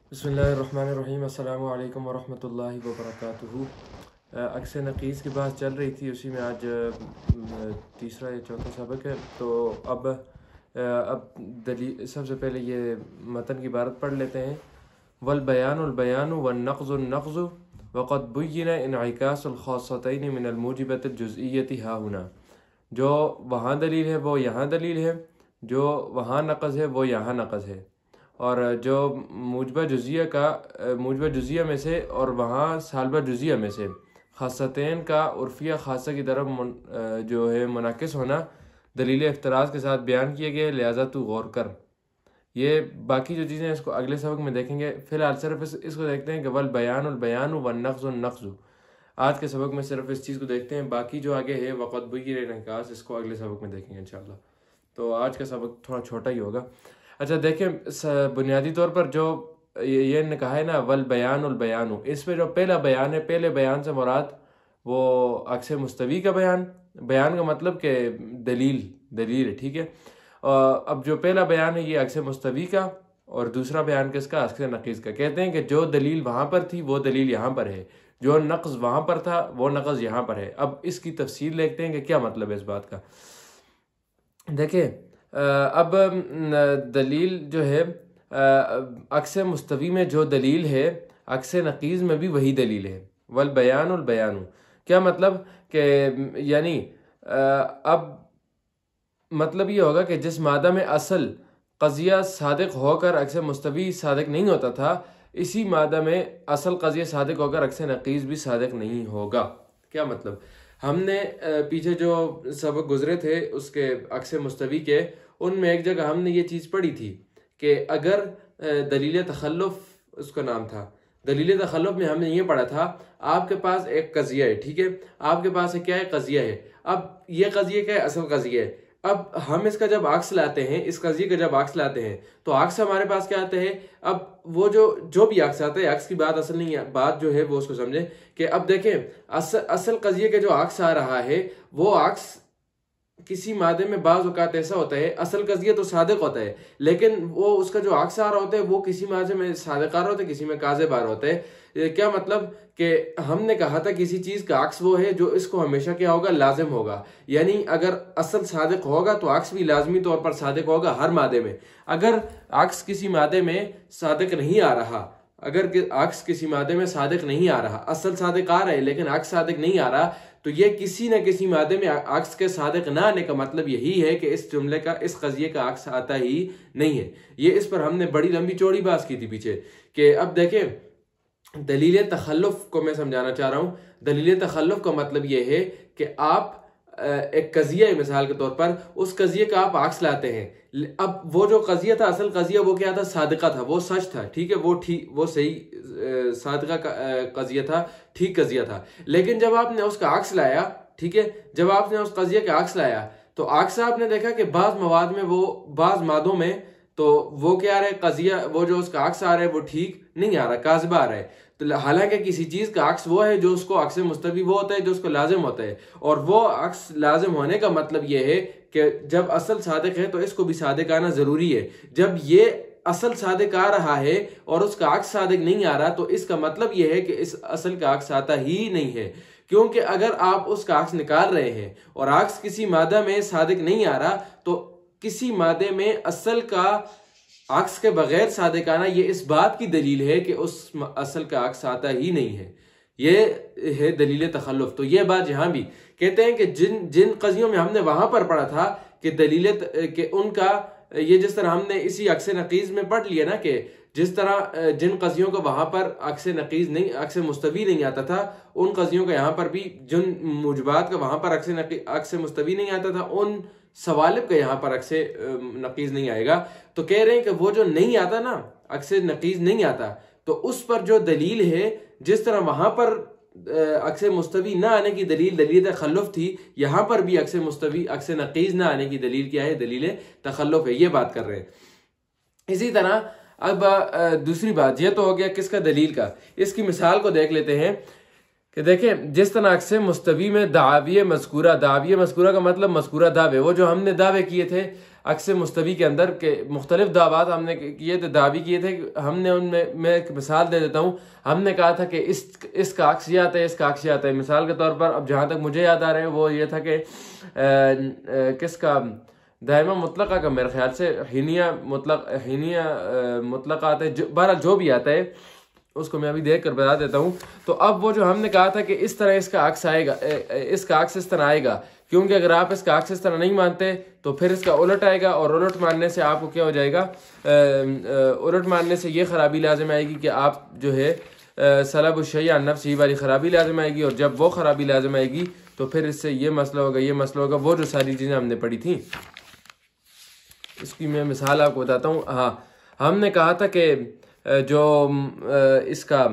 बिस्मिल्लाहिर्रहमानिर्रहीम। अस्सलामु अलैकुम वरहमतुल्लाहि वबरकातुहू। अक्स नक़ीस की बात चल रही थी, उसी में आज तीसरा या चौथा सबक है। तो अब दलील सबसे पहले ये मतन की इबारत पढ़ लेते हैं। वल बयानुल बयानु वन नक़्ज़ुन नक़्ज़ु वक़द बुय्यिना इन्इकासुल ख़ासतैन मिनल मूजिबतिल जुज़इय्यति हाहुना। जो वहाँ दलील है वो यहाँ दलील है, जो वहाँ नक़ज़ है वो यहाँ नक़ज़ है, और जो मूजबा जुज़िया में से और वहाँ सालबा जुज़िया में से ख़ासतैन का उर्फ़िया ख़ासा की तरफ जो है मुनाकिस होना दलील इफ्तराज़ के साथ बयान किए गए, लिहाजा तू गौर कर। ये बाकी जो चीज़ें इसको अगले सबक में देखेंगे। फ़िलहाल सिर्फ इसको देखते हैं कि वल बयानुल बयानु वन नक़्ज़ुन नक़्ज़ु। आज के सबक में सिर्फ इस चीज़ को देखते हैं, बाकी जो आगे है वक़द बुय्यिना इन्इकास, इसको अगले सबक में देखेंगे इंशाअल्लाह। तो आज का सबक थोड़ा छोटा ही होगा। अच्छा देखें, बुनियादी तौर पर जो ये कहा है ना वल बयानुल बयानु, इसमें जो पहला बयान है, पहले बयान से मुराद वो अक्स मुस्तवी का बयान का मतलब कि दलील है, ठीक है। अब जो पहला बयान है ये अक्स मुस्तवी का, और दूसरा बयान किसका? अक्स नक़ीस का। कहते हैं कि जो दलील वहाँ पर थी वो दलील यहाँ पर है, जो नक़्ज़ वहाँ पर था वो नक़्ज़ यहाँ पर है। अब इसकी तफसील देखते हैं कि क्या मतलब है इस बात का। देखिए, अब दलील जो है अक्स मुस्तवी में जो दलील है, अक्स नक़ीज़ में भी वही दलील है। वल बयानुल बयानु क्या मतलब कि यानी अब मतलब ये होगा कि जिस मादा में असल क़ज़िया सादिक होकर अक्स मुस्तवी सादिक नहीं होता था, इसी मादा में असल क़ज़िया सादिक होकर अक्स नक़ीज़ भी सादिक नहीं होगा। क्या मतलब? हमने पीछे जो सबक गुजरे थे उसके अक्स मुस्तवी के, उनमें एक जगह हमने ये चीज़ पढ़ी थी कि अगर दलील तखल्लुफ़, उसका नाम था दलील तखल्लुफ़ में हमने ये पढ़ा था, आपके पास एक क़ज़िया है, ठीक है, आपके पास क्या है? क़ज़िया है। अब ये क़ज़िया क्या है? असल क़ज़िया है। अब हम इसका जब अक्स लाते हैं, इस क़ज़िये का जब अक्स लाते हैं तो अक्स हमारे पास क्या आता है? अब वो जो भी अक्स आता है, अक्स की बात असल नहीं है, बात जो है वो उसको समझे कि अब देखें असल क़ज़िये के जो अक्स आ रहा है वो अक्स किसी मादे में बाज़ औक़ात ऐसा होता है, असल क़ज़िया तो सादिक होता है, लेकिन वो उसका जो अक्स आ रहा होता है वो किसी मादे में सादिक आ रहा होता है, किसी में काज़िब आ रहा होता है। क्या मतलब कि हमने कहा था किसी चीज़ का अक्स वो है जो इसको हमेशा क्या होगा? लाजिम होगा। यानी अगर असल सादिक होगा तो अक्स भी लाजमी तौर पर सादिक होगा हर मादे में। अगर अक्स किसी मादे में सादिक नहीं आ रहा, अगर अक्स किसी मादे में सादिक नहीं आ रहा, असल सादिक आ रहा है लेकिन अक्स सादिक नहीं आ रहा, तो ये किसी न किसी मादे में अक्स के सादिक ना आने का मतलब यही है कि इस जुमले का, इस क़ज़िये का अक्स आता ही नहीं है। ये इस पर हमने बड़ी लंबी चौड़ी बात की थी पीछे कि अब देखें दलील तखल्लुफ़ को मैं समझाना चाह रहा हूँ। दलील तखल्लुफ़ का मतलब ये है कि आप एक क़ज़िया है, मिसाल के तौर पर उस क़ज़िये का आप अक्स लाते हैं। अब वो जो क़ज़िया था, असल क़ज़िया वो क्या था? सादिका था, वो सच था, ठीक है, वो सही सादिका क़ज़िया था, ठीक क़ज़िया था। लेकिन जब आपने उसका अक्स लाया, ठीक है, जब आपने उस क़ज़िये का अक्स लाया तो अक्स आपने देखा कि बाज़ मवाद में, वो बाज़ मादों में तो वो क्या आ रहा है? क़ज़िया वो जो उसका अक्स आ रहा है वो ठीक नहीं आ रहा, काज़िब आ रहा है। तो हालांकि किसी चीज़ का अक्स वो है जो उसको अक्स मुस्तवी वो होता है जो उसको लाजिम होता है, और वो अक्स लाजिम होने का मतलब ये है कि जब असल सादिक है तो इसको भी सादिक आना ज़रूरी है। जब ये असल सादिक आ रहा है और उसका अक्स सादिक नहीं आ रहा, तो इसका मतलब यह है कि इस असल का अक्स आता ही नहीं है। क्योंकि अगर आप उसका अक्स निकाल रहे हैं और अक्स किसी मादा में सादिक नहीं आ रहा, तो किसी मादे में असल का अक्स के बगैर सादिक आना, ये इस बात की दलील है कि उस असल का अक्स आता ही नहीं है। ये है दलील तखल्लुफ़। तो ये बात यहाँ भी कहते हैं कि जिन क़ज़ियों में हमने वहां पर पढ़ा था कि दलील के उनका, ये जिस तरह हमने इसी अक्स नक़ीज़ में पढ़ लिया ना कि जिस तरह जिन क़ज़ियों को वहां पर अक्स नक़ीज़ नहीं, अक्स मुस्तवी नहीं आता था, उन क़ज़ियों का यहाँ पर भी, जिन मुजबात का वहां पर अक्स मुस्तवी नहीं आता था, उन सवालिब का यहाँ पर अक्स नक़ीज़ नहीं आएगा। तो कह रहे हैं कि वो जो नहीं आता ना, अक्स नक़ीज़ नहीं आता, तो उस पर जो दलील है, जिस तरह वहां पर अक्स मुस्तवी ना आने की दलील दलील तखल्लुफ़ थी, यहाँ पर भी अक्स मुस्तवी, अक्स नक़ीज़ ना आने की दलील क्या है? दलील तखल्लुफ़ है। ये बात कर रहे हैं। इसी तरह अब दूसरी बात, ये तो हो गया किसका? दलील का। इसकी मिसाल को देख लेते हैं कि देखें जिस तरह अक्स मुस्तवी में दाविये मज़कूरा का मतलब मज़कूरा दावे, वो जो हमने दावे किए थे, अक्स मुस्तवी के अंदर के मुख्तलिफ दावात हमने किए थे, दावी किए थे। हमने उनमें, मैं एक मिसाल दे देता हूँ, हमने कहा था कि इसका अक्स ये आता है, इसका अक्स ये आता है। मिसाल के तौर पर अब जहाँ तक मुझे याद आ रहा है वो ये था कि किसका, दायमा मुतलका का मेरे ख्याल से हिनिया मुतलका आता है, बहरहाल जो भी आता है उसको मैं अभी देख कर बता देता हूँ। तो अब वो जो हमने कहा था कि इस तरह इसका अक्स आएगा, इसका अक्स इस तरह आएगा, क्योंकि अगर आप इसका अक्स इस तरह नहीं मानते तो फिर इसका उलट आएगा, और उलट मानने से आपको क्या हो जाएगा, उलट मानने से ये खराबी लाजिम आएगी कि आप जो है सलब शै अन नफ्स ही वाली खराबी लाजिम आएगी, और जब वो खराबी लाजिम आएगी तो फिर इससे ये मसला होगा, ये मसला होगा, वो जो सारी चीज़ें हमने पढ़ी थी। इसकी मैं मिसाल आपको बताता हूँ। हाँ, हमने कहा था कि जो इसका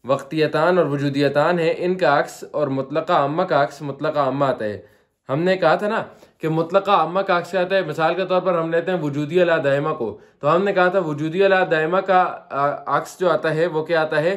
वक्तियतान और वजूदियतान है, इनका अक्स और मुतलका अम्मा का अक्स मुतलका अम्मा आता है। हमने कहा था ना कि मुतलका अम्मा का अक्स क्या आता है। मिसाल के तौर पर हम लेते हैं वजूदी अला दायमा को, तो हमने कहा था वजूदी अला दायमा का अक्स जो आता है वो क्या आता है,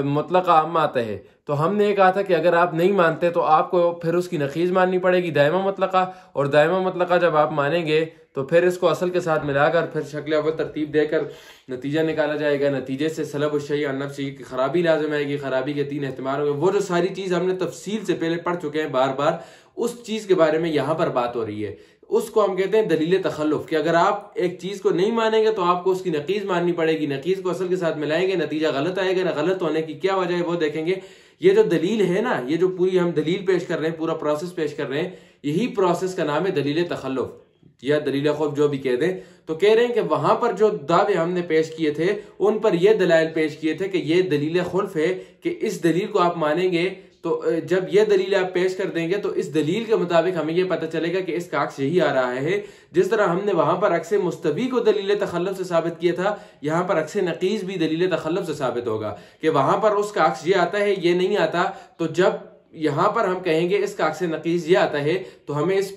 मुतलका अम्मा आता है। तो हमने ये कहा था कि अगर आप नहीं मानते तो आपको फिर उसकी नकीज़ माननी पड़ेगी, दायमा मुतलका, और दायमा मुतलका जब आप मानेंगे तो फिर इसको असल के साथ मिलाकर फिर शक्ल अव्वल तरतीब देकर नतीजा निकाला जाएगा। नतीजे से सलब शै अन नफ्स की खराबी लाजिम आएगी, खराबी के 3 एहतिमाल होंगे। वो जो सारी चीज़ हमने तफसील से पहले पढ़ चुके हैं बार बार, उस चीज़ के बारे में यहाँ पर बात हो रही है। उसको हम कहते हैं दलील तखल्लुफ, कि अगर आप एक चीज़ को नहीं मानेंगे तो आपको उसकी नकीज़ माननी पड़ेगी, नकीज़ को असल के साथ मिलाएंगे, नतीजा गलत आएगा ना। गलत होने की क्या वजह है वो देखेंगे। ये जो दलील है ना, ये जो पूरी हम दलील पेश कर रहे हैं, पूरा प्रोसेस पेश कर रहे हैं, यही प्रोसेस का नाम है दलील तखल्लुफ या दलील खौफ, जो भी कह दें। तो कह रहे हैं कि वहां पर जो दावे हमने पेश किए थे उन पर यह दलाइल पेश किए थे कि यह दलील खुल्फ है, कि इस दलील को आप मानेंगे तो जब यह दलील आप पेश कर देंगे तो इस दलील के मुताबिक हमें यह पता चलेगा कि इसका अक्स यही आ रहा है। जिस तरह हमने वहां पर अक्स मुस्तवी को दलील तखल्लुफ से साबित किया था, यहाँ पर अक्स नकीज़ भी दलील तखल्लुफ से साबित होगा कि वहां पर उसका अक्स ये आता है, ये नहीं आता। तो जब यहाँ पर हम कहेंगे इसका अक्स नकीज़ ये आता है तो हम इस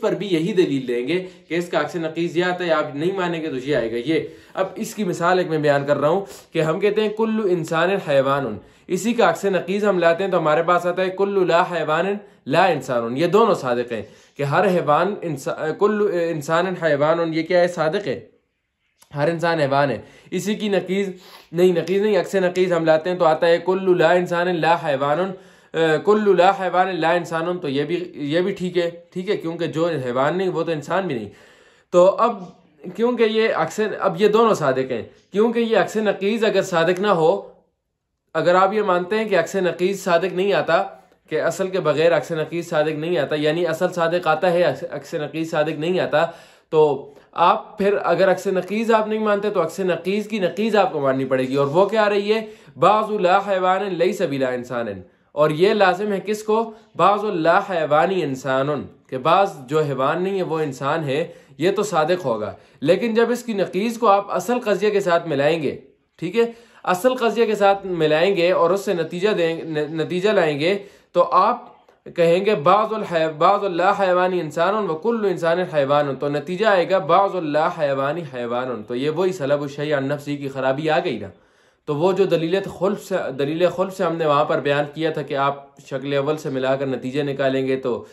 पर भी यही दलील देंगे कि इसका अक्स नकीज़ ये आता है, आप नहीं मानेंगे तो ये आएगा ये। अब इसकी मिसाल एक मैं बयान कर रहा हूँ कि हम कहते हैं कुल्लु इंसान हैवान, इसी का अक्स नकीज़ हम लाते हैं तो हमारे पास आता है कुल्लु ला हैवान ला इंसान। ये दोनों सादिक हैं कि हर हैवान कुल्लु इंसान हैवान, ये क्या है, सादिक है, हर इंसान हैवान है। इसी की नकीज़ नहीं अक्स नकीज़ हम लाते हैं तो आता है कुल्लु ला इंसान ला हैवान, कुल्लु ला हैवान ला इंसान। तो ये भी ठीक है, क्योंकि जो हैवान नहीं वो तो इंसान भी नहीं। तो अब क्योंकि ये अक्स, अब ये दोनों सादिक हैं, क्योंकि ये अक्स नकीज़ अगर सादिक ना हो, अगर आप ये मानते हैं कि अक्स नकीज़ सादिक नहीं आता, कि असल के बगैर अक्स नकीज़ सादिक नहीं आता, यानी असल सादिक आता है, अक्स नकीज़ सादिक नहीं आता, तो आप फिर अगर अक्स नकीज़ आप नहीं मानते तो अक्स नकीज़ की नकीज़ आपको माननी पड़ेगी। और वो क्या आ रही है, बाज़ु ला हैवान लैसा बिला इंसान, और ये लाजिम है किसको, बाज़ु ला हैवानी इंसान, के बाज़ जो हैवान नहीं है वो इंसान है, ये तो सादिक होगा। लेकिन जब इसकी नकीज़ को आप असल कज़िया के साथ मिलाएंगे, ठीक है, असल कज़िया के साथ मिलाएंगे और उससे नतीजा लाएंगे, तो आप कहेंगे बाज़ुल ला हैवानी इंसान व कुल्लु इंसान हैवान, तो नतीजा आएगा बाज़ुल ला हैवानी हैवान। तो ये वही सलब शै अन नफ्सी की खराबी आ गई ना। तो वो जो दलील खुल्फ से हमने वहाँ पर बयान किया था कि आप शक्ल अव्वल से मिलाकर नतीजे निकालेंगे तो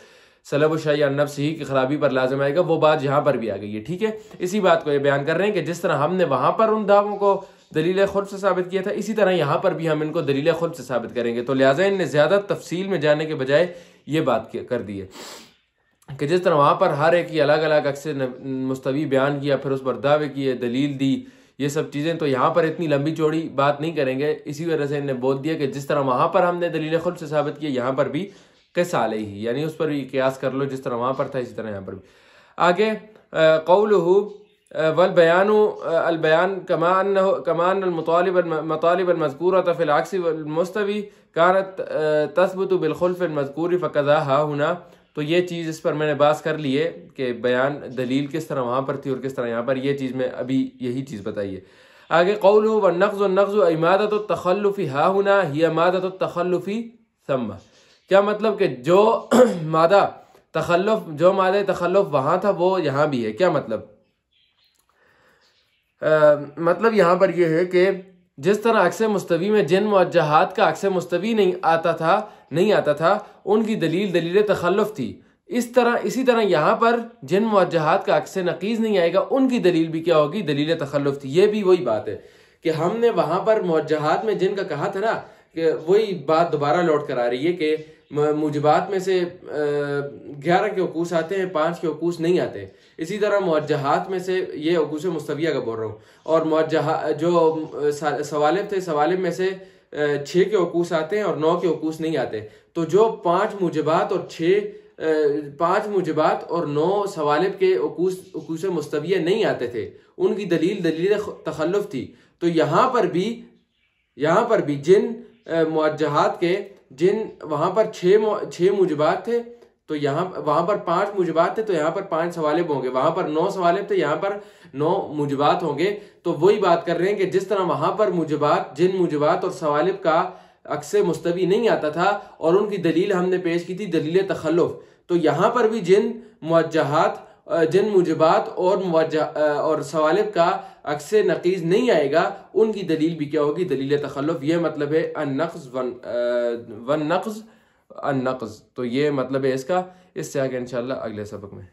सलब शै अन नफ्सी की खराबी पर लाजिम आएगा, वो बात यहाँ पर भी आ गई है। ठीक है, इसी बात को ये बयान कर रहे हैं कि जिस तरह हमने वहाँ पर उन दावों को दलील खुल्फ से साबित किया था, इसी तरह यहाँ पर भी हम इनको दलील खुल्फ से साबित करेंगे। तो लिहाजा इनने ज़्यादा तफसील में जाने के बजाय ये बात कर दी है कि जिस तरह वहाँ पर हर एक की अलग अलग अक्स मुस्तवी बयान किया, फिर उस पर दावे किए, दलील दी, ये सब चीज़ें, तो यहाँ पर इतनी लंबी चौड़ी बात नहीं करेंगे। इसी वजह से इन्हें बोल दिया कि जिस तरह वहाँ पर हमने दलील खुल्फ से साबित किया, यहाँ पर भी किसाले ही, यानी उस पर भी कियास कर लो, जिस तरह वहाँ पर था इसी तरह यहाँ पर भी। आगे कौलुहु वल बयानु अल बयान कमान मतालिब मज़कूरत फ़िल अक्स वल मुस्तवी कानत तस्बुतु बिल खुल्फ अल मज़कूर फ़क़ज़ा हा हुना। तो ये चीज़ इस पर मैंने बात कर ली है कि बयान दलील किस तरह वहाँ पर थी और किस तरह यहाँ पर, ये चीज़ मैं अभी यही चीज़ बताई है। आगे कौलुहु व नक़्ज़ु इमादतु तख़ल्लुफ़ि हा हुना हिया इमादतु तख़ल्लुफ़ि थम्मा। क्या मतलब कि जो मादा तख़ल्लुफ़ वहाँ था वो यहाँ भी है। क्या मतलब, मतलब यहाँ पर यह है कि जिस तरह अक्स मुस्तवी में जिन मुवज्जहात का अक्स मुस्तवी नहीं आता था, उनकी दलील तख़ल्लुफ़ थी, इसी तरह यहाँ पर जिन मुवज्जहात का अक्स नकीज़ नहीं आएगा उनकी दलील भी क्या होगी, दलील तखल्लुफ थी। ये भी वही बात है कि हमने वहाँ पर मुवज्जहात में जिन का कहा था ना, कि वही बात दोबारा लौट कर आ रही है कि मुजबात में से 11 के हुकूस आते हैं, 5 के हुकूस नहीं आते। इसी तरह मुवज्जहात में से ये हुकूस मुस्तविया का बोल रहा हूँ, और मुवज्जहा जो सवालिब थे, सवालिब में से 6 के हुकूस आते हैं और 9 के हुकूस नहीं आते। तो जो 5 मुजबात और 9 सवालिब के हुकूस मुस्तविया नहीं आते थे, उनकी दलील तखल्लुफ थी। तो यहाँ पर भी जिन मुवज्जहात के जिन वहाँ पर 6 मुजबात थे, तो वहाँ पर 5 मुजबात थे, तो यहाँ पर 5 सवालिब होंगे। वहाँ पर 9 सवालिब थे, यहाँ पर 9 मुजबात होंगे। तो वही बात कर रहे हैं कि जिस तरह वहाँ पर जिन मुजबात और सवालिब का अक्से मुस्तवी नहीं आता था और उनकी दलील हमने पेश की थी, दलील तखल्लुफ, तो यहाँ पर भी जिन मुजबात और सवालिब का अक्से नकीज़ नहीं आएगा, उनकी दलील भी क्या होगी, दलील तखल्लुफ। ये मतलब है अन नक़्ज़। तो ये मतलब है इसका। इससे आगे इंशाअल्लाह अगले सबक में।